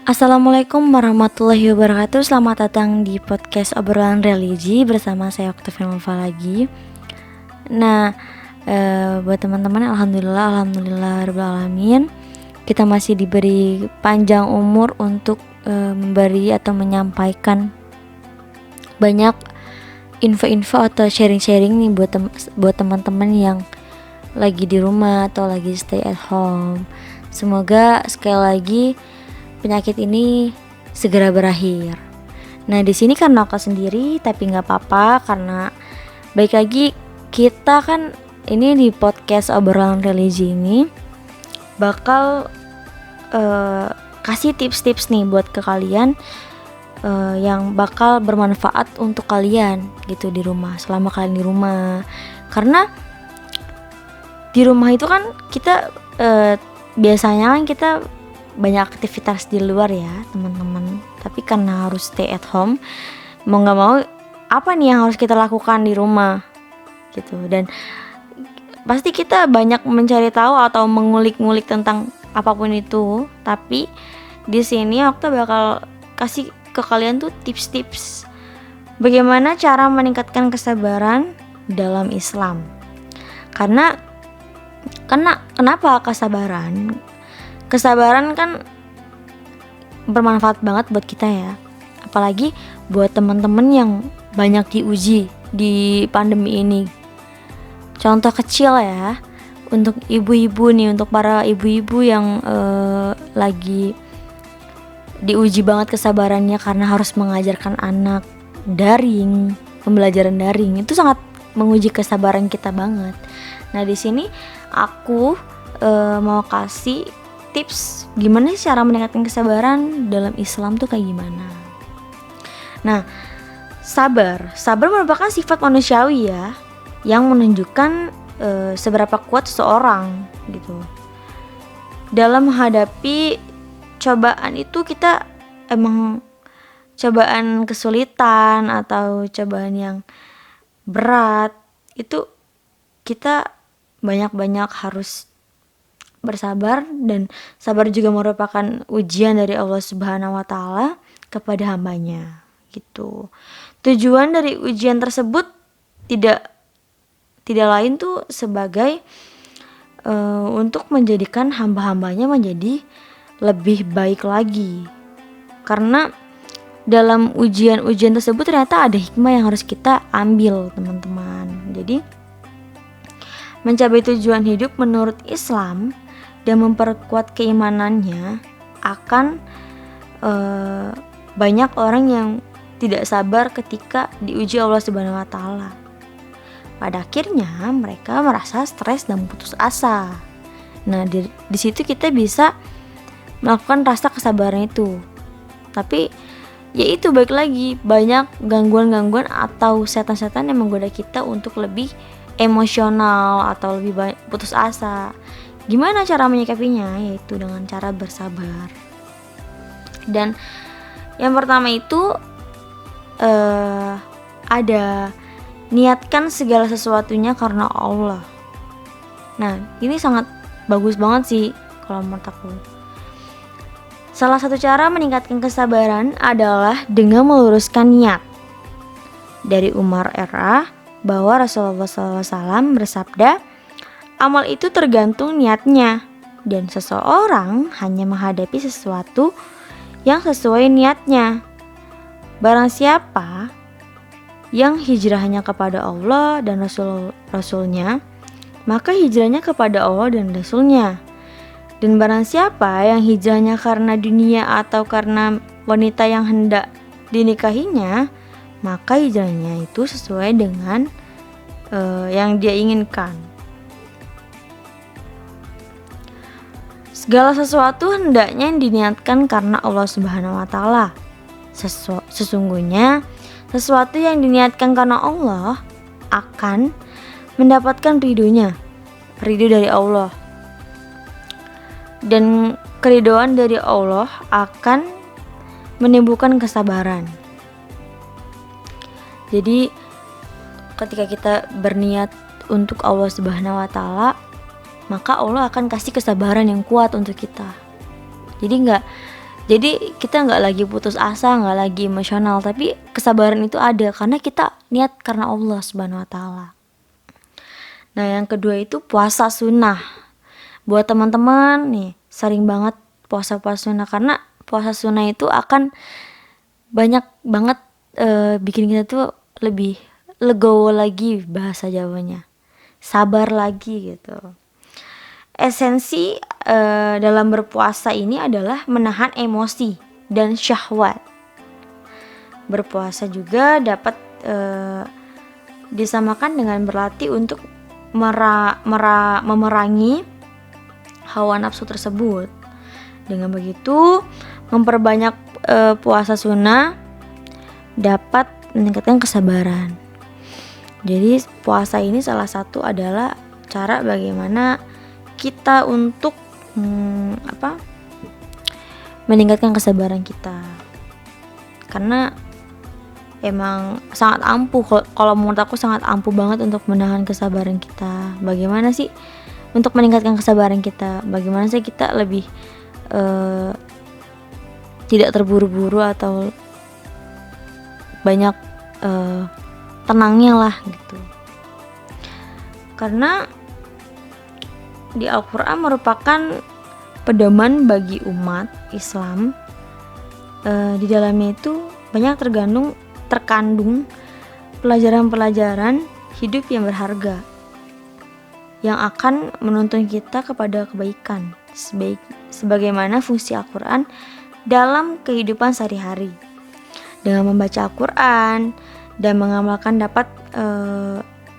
Assalamualaikum warahmatullahi wabarakatuh. Selamat datang di podcast obrolan religi bersama saya Oktavian Ulfa lagi. Nah, buat teman-teman, alhamdulillah rabbil alamin, kita masih diberi panjang umur untuk memberi atau menyampaikan banyak info-info atau sharing-sharing nih buat teman-teman yang lagi di rumah atau lagi stay at home. Semoga sekali lagi penyakit ini segera berakhir. Nah, di sini kan Noka sendiri, tapi nggak apa-apa karena baik lagi kita kan ini di podcast obrolan religi ini bakal kasih tips-tips nih buat ke kalian yang bakal bermanfaat untuk kalian gitu di rumah, selama kalian di rumah. Karena di rumah itu kan kita biasanya kan kita banyak aktivitas di luar ya teman-teman, tapi karena harus stay at home, mau nggak mau apa nih yang harus kita lakukan di rumah gitu. Dan pasti kita banyak mencari tahu atau mengulik-ngulik tentang apapun itu, tapi di sini aku bakal kasih ke kalian tuh tips-tips bagaimana cara meningkatkan kesabaran dalam Islam. Karena kenapa kesabaran? Kesabaran kan bermanfaat banget buat kita ya, apalagi buat teman-teman yang banyak diuji di pandemi ini. Contoh kecil ya, untuk ibu-ibu nih, untuk para ibu-ibu yang lagi diuji banget kesabarannya karena harus mengajarkan anak daring, pembelajaran daring, itu sangat menguji kesabaran kita banget. Nah, di sini aku mau kasih tips gimana sih cara meningkatkan kesabaran dalam Islam tuh kayak gimana. Nah, sabar merupakan sifat manusiawi ya, yang menunjukkan seberapa kuat seseorang gitu. Dalam menghadapi cobaan itu, kita emang cobaan kesulitan atau cobaan yang berat itu kita banyak-banyak harus bersabar, dan sabar juga merupakan ujian dari Allah Subhanahu wa taala kepada hambanya gitu. Tujuan dari ujian tersebut tidak lain tuh sebagai untuk menjadikan hamba-hambanya menjadi lebih baik lagi. Karena dalam ujian-ujian tersebut ternyata ada hikmah yang harus kita ambil, teman-teman. Jadi mencapai tujuan hidup menurut Islam dan memperkuat keimanannya akan banyak orang yang tidak sabar ketika diuji Allah Subhanahu wa taala. Pada akhirnya mereka merasa stres dan putus asa. Nah, di situ kita bisa melakukan rasa kesabaran itu. Tapi ya itu, balik lagi, banyak gangguan-gangguan atau setan-setan yang menggoda kita untuk lebih emosional atau lebih putus asa. Gimana cara menyikapinya? Yaitu dengan cara bersabar. Dan yang pertama itu ada niatkan segala sesuatunya karena Allah. Nah, ini sangat bagus banget sih kalau menurut aku. Salah satu cara meningkatkan kesabaran adalah dengan meluruskan niat. Dari Umar R.A. bahwa Rasulullah SAW bersabda, amal itu tergantung niatnya, dan seseorang hanya menghadapi sesuatu yang sesuai niatnya. Barang siapa yang hijrahnya kepada Allah dan Rasulnya, maka hijrahnya kepada Allah dan Rasulnya. Dan barang siapa yang hijrahnya karena dunia atau karena wanita yang hendak dinikahinya, maka hijrahnya itu sesuai dengan yang dia inginkan. Segala sesuatu hendaknya diniatkan karena Allah Subhanahu wa taala. Sesungguhnya sesuatu yang diniatkan karena Allah akan mendapatkan ridho dari Allah. Dan keridhaan dari Allah akan menimbulkan kesabaran. Jadi ketika kita berniat untuk Allah Subhanahu wa taala, maka Allah akan kasih kesabaran yang kuat untuk kita. Jadi Jadi kita nggak lagi putus asa, nggak lagi emosional, tapi kesabaran itu ada karena kita niat karena Allah Subhanahu Wa Taala. Nah yang kedua itu puasa sunnah. Buat teman-teman nih sering banget puasa sunnah, karena puasa sunnah itu akan banyak banget bikin kita tuh lebih legowo lagi, bahasa Jawanya, sabar lagi gitu. Esensi dalam berpuasa ini adalah menahan emosi dan syahwat. Berpuasa juga dapat disamakan dengan berlatih untuk memerangi hawa nafsu tersebut. Dengan begitu, memperbanyak puasa sunnah dapat meningkatkan kesabaran. Jadi puasa ini salah satu adalah cara bagaimana kita untuk meningkatkan kesabaran kita. Karena emang sangat ampuh, kalau menurut aku sangat ampuh banget untuk menahan kesabaran kita. Bagaimana sih untuk meningkatkan kesabaran kita? Bagaimana sih kita lebih tidak terburu-buru atau banyak tenangnya lah gitu. Karena di Al-Quran merupakan pedoman bagi umat Islam. Di dalamnya itu banyak terkandung pelajaran-pelajaran hidup yang berharga yang akan menuntun kita kepada kebaikan sebagaimana fungsi Al-Quran dalam kehidupan sehari-hari. Dengan membaca Al-Quran dan mengamalkan dapat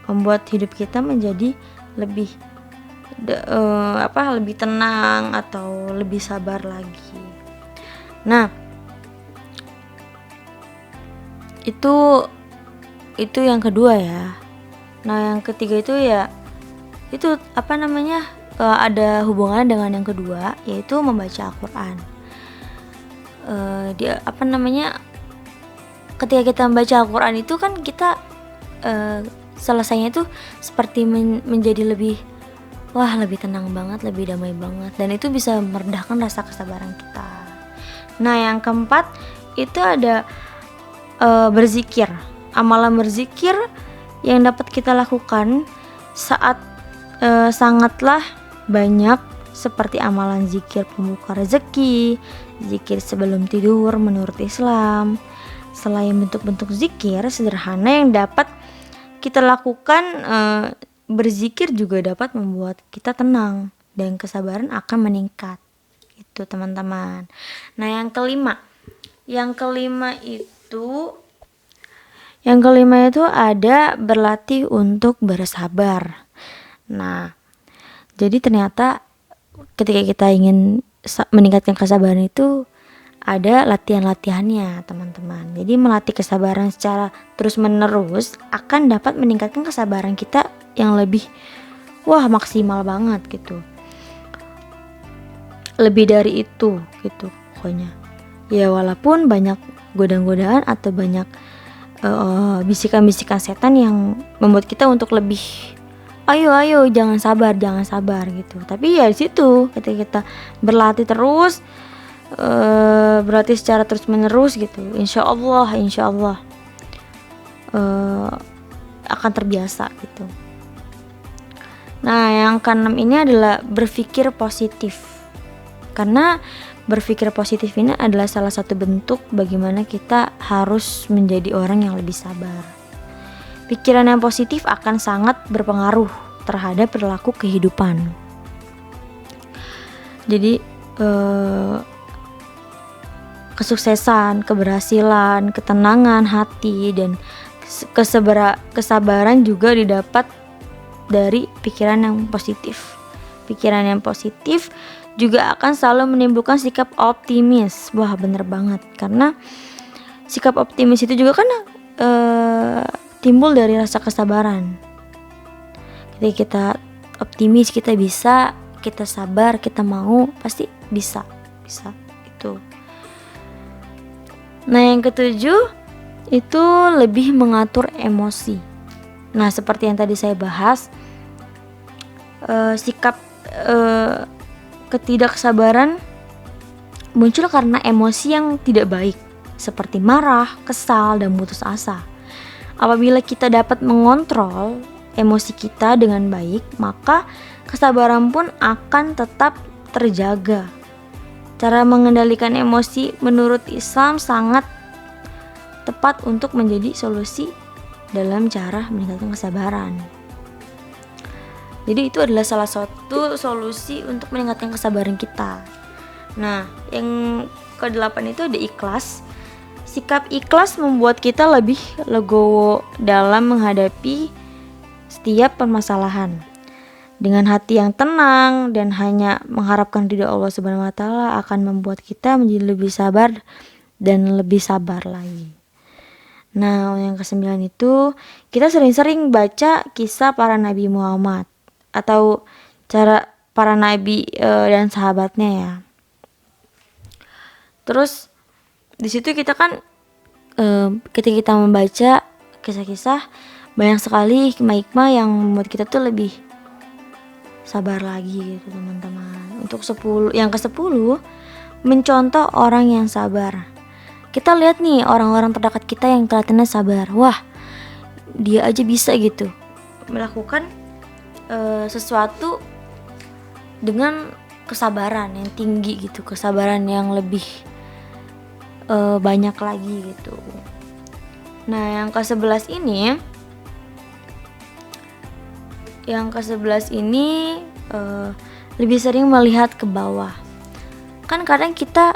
membuat hidup kita menjadi lebih lebih tenang atau lebih sabar lagi. Nah, itu yang kedua ya. Nah, yang ketiga itu ya itu ada hubungannya dengan yang kedua, yaitu membaca Al-Quran. Ketika kita membaca Al-Quran itu kan kita selesainya itu seperti menjadi lebih tenang banget, lebih damai banget, dan itu bisa meredahkan rasa kesabaran kita. Nah yang keempat itu ada berzikir. Amalan berzikir yang dapat kita lakukan saat sangatlah banyak, seperti amalan zikir pembuka rezeki, zikir sebelum tidur menurut Islam. Selain bentuk-bentuk zikir sederhana yang dapat kita lakukan, berzikir juga dapat membuat kita tenang dan kesabaran akan meningkat. Itu teman-teman. Nah yang kelima itu ada berlatih untuk bersabar. Nah jadi ternyata ketika kita ingin meningkatkan kesabaran itu ada latihan-latihannya teman-teman. Jadi melatih kesabaran secara terus-menerus akan dapat meningkatkan kesabaran kita yang lebih maksimal banget gitu. Lebih dari itu gitu pokoknya. Ya walaupun banyak godaan-godaan atau banyak bisikan-bisikan setan yang membuat kita untuk lebih ayo jangan sabar gitu. Tapi ya di situ ketika kita berlatih terus, berlatih secara terus menerus gitu, insya Allah akan terbiasa gitu. Nah yang keenam ini adalah berpikir positif. Karena berpikir positif ini adalah salah satu bentuk bagaimana kita harus menjadi orang yang lebih sabar. Pikiran yang positif akan sangat berpengaruh terhadap perilaku kehidupan. Jadi kesuksesan, keberhasilan, ketenangan hati, dan kesabaran juga didapat dari pikiran yang positif. Pikiran yang positif juga akan selalu menimbulkan sikap optimis. Wah bener banget, karena sikap optimis itu juga kan timbul dari rasa kesabaran. Ketika kita optimis, kita bisa, kita sabar, kita mau, pasti bisa itu. Nah yang ketujuh itu lebih mengatur emosi. Nah seperti yang tadi saya bahas, sikap ketidaksabaran muncul karena emosi yang tidak baik seperti marah, kesal, dan putus asa. Apabila kita dapat mengontrol emosi kita dengan baik, maka kesabaran pun akan tetap terjaga. Cara mengendalikan emosi menurut Islam sangat tepat untuk menjadi solusi dalam cara meningkatkan kesabaran. Jadi itu adalah salah satu solusi untuk meningkatkan kesabaran kita. Nah, yang ke-8 itu ada ikhlas. Sikap ikhlas membuat kita lebih legowo dalam menghadapi setiap permasalahan. Dengan hati yang tenang dan hanya mengharapkan ridha Allah Subhanahu wa taala akan membuat kita menjadi lebih sabar dan lebih sabar lagi. Nah, yang ke-9 itu kita sering-sering baca kisah para Nabi Muhammad atau cara para nabi dan sahabatnya ya. Terus di situ kita kan ketika kita membaca kisah-kisah, banyak sekali hikmah-hikmah yang membuat kita tuh lebih sabar lagi gitu teman-teman. Untuk yang ke-10 mencontoh orang yang sabar. Kita lihat nih orang-orang terdekat kita yang kelihatannya sabar. Wah, dia aja bisa gitu melakukan sesuatu dengan kesabaran yang tinggi gitu, kesabaran yang lebih banyak lagi gitu. Nah, yang ke-11 ini lebih sering melihat ke bawah. Kan kadang kita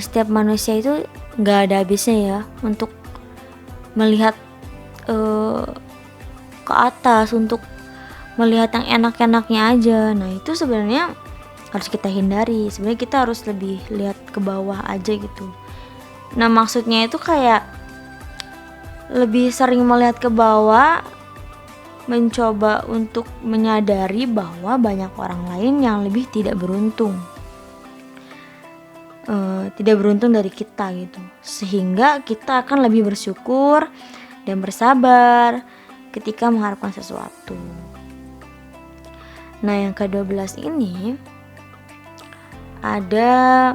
setiap manusia itu nggak ada habisnya ya untuk melihat ke atas, untuk melihat yang enak-enaknya aja. Nah, itu sebenarnya harus kita hindari. Sebenarnya kita harus lebih lihat ke bawah aja gitu. Nah, maksudnya itu kayak lebih sering melihat ke bawah, mencoba untuk menyadari bahwa banyak orang lain yang lebih tidak beruntung dari kita gitu, sehingga kita akan lebih bersyukur dan bersabar ketika mengharapkan sesuatu. Nah, yang ke-12 ini ada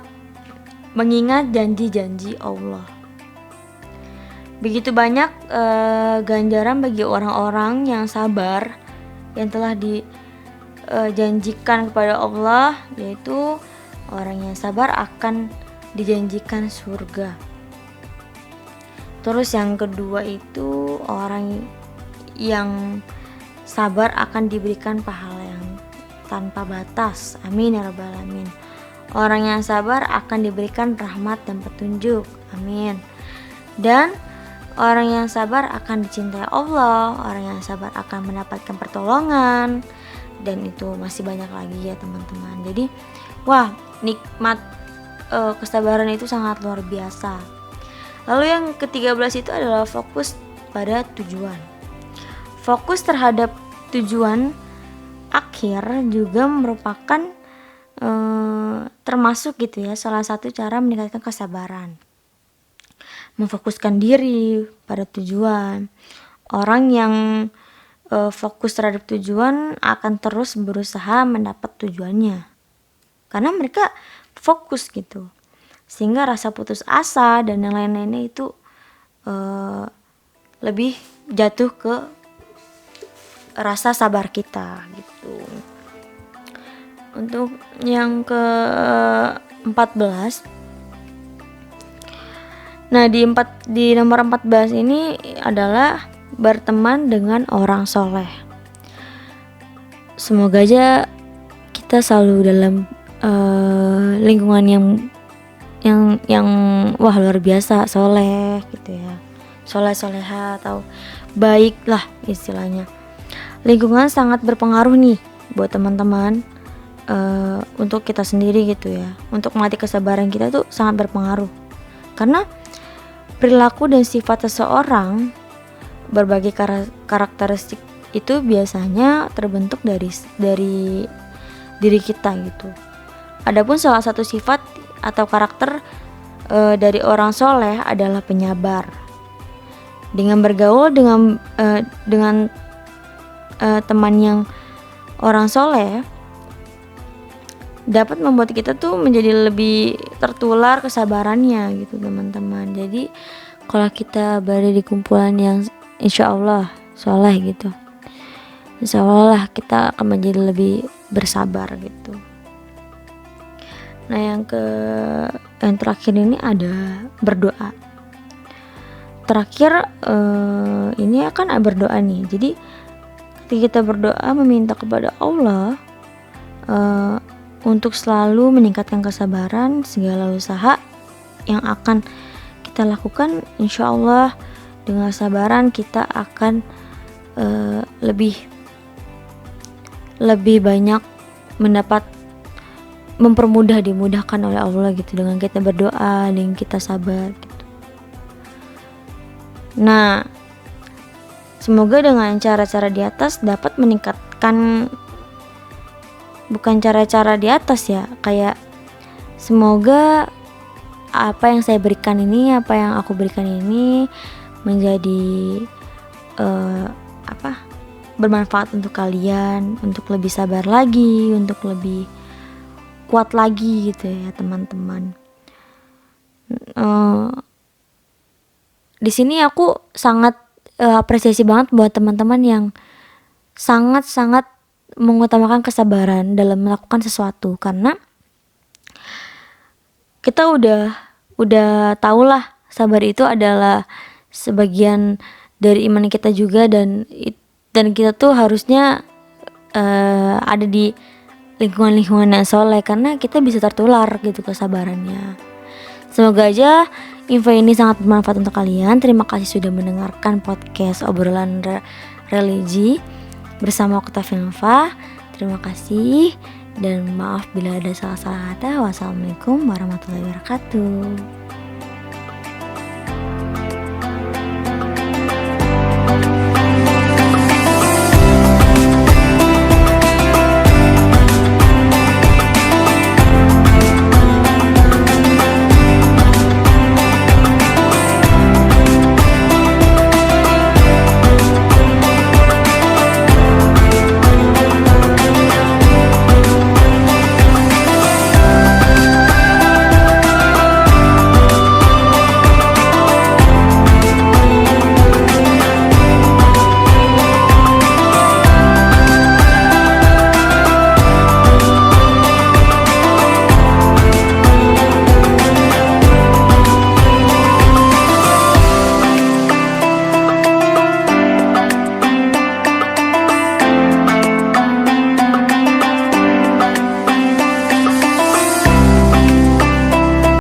mengingat janji-janji Allah. Begitu banyak ganjaran bagi orang-orang yang sabar yang telah dijanjikan kepada Allah, yaitu orang yang sabar akan dijanjikan surga. Terus yang kedua itu orang yang sabar akan diberikan pahala yang tanpa batas. Amin ya rabbal alamin. Orang yang sabar akan diberikan rahmat dan petunjuk. Amin. Dan orang yang sabar akan dicintai Allah. Orang yang sabar akan mendapatkan pertolongan. Dan itu masih banyak lagi ya teman-teman. Jadi wah, nikmat kesabaran itu sangat luar biasa. Lalu yang ke-13 itu adalah fokus pada tujuan. Fokus terhadap tujuan akhir juga merupakan termasuk gitu ya salah satu cara meningkatkan kesabaran. Memfokuskan diri pada tujuan. Orang yang fokus terhadap tujuan akan terus berusaha mendapat tujuannya karena mereka fokus gitu, sehingga rasa putus asa dan yang lain-lainnya itu lebih jatuh ke rasa sabar kita gitu. Untuk yang ke-14, nah di nomor 14 ini adalah berteman dengan orang soleh. Semoga aja kita selalu dalam lingkungan yang wah luar biasa, soleh gitu ya, soleh-soleha atau baik lah istilahnya. Lingkungan sangat berpengaruh nih buat teman-teman, untuk kita sendiri gitu ya, untuk melatih kesabaran kita tuh sangat berpengaruh karena perilaku dan sifat seseorang, berbagai karakteristik itu biasanya terbentuk dari diri kita gitu. Adapun salah satu sifat atau karakter dari orang soleh adalah penyabar. Dengan bergaul dengan teman yang orang soleh, dapat membuat kita tuh menjadi lebih tertular kesabarannya gitu teman-teman. Jadi kalau kita berada di kumpulan yang insya Allah soleh gitu, insya Allah kita akan menjadi lebih bersabar gitu. Nah yang terakhir ini ada berdoa. Terakhir ini akan berdoa nih. Jadi ketika kita berdoa meminta kepada Allah untuk selalu meningkatkan kesabaran segala usaha yang akan kita lakukan, insya Allah dengan kesabaran kita akan lebih banyak dimudahkan oleh Allah gitu, dengan kita berdoa, dengan kita sabar gitu. Nah, semoga dengan cara-cara di atas dapat meningkatkan, bukan cara-cara di atas ya, kayak semoga apa yang saya berikan ini, apa yang aku berikan ini menjadi bermanfaat untuk kalian, untuk lebih sabar lagi, untuk lebih kuat lagi gitu ya teman-teman. Di sini aku sangat apresiasi banget buat teman-teman yang sangat-sangat mengutamakan kesabaran dalam melakukan sesuatu, karena kita udah tahu lah sabar itu adalah sebagian dari iman kita juga, dan kita tuh harusnya ada di lingkungan yang soleh karena kita bisa tertular gitu kesabarannya. Semoga aja info ini sangat bermanfaat untuk kalian. Terima kasih sudah mendengarkan podcast obrolan religi bersama Oktavianova. Terima kasih dan maaf bila ada salah-salah kata. Wassalamualaikum warahmatullahi wabarakatuh.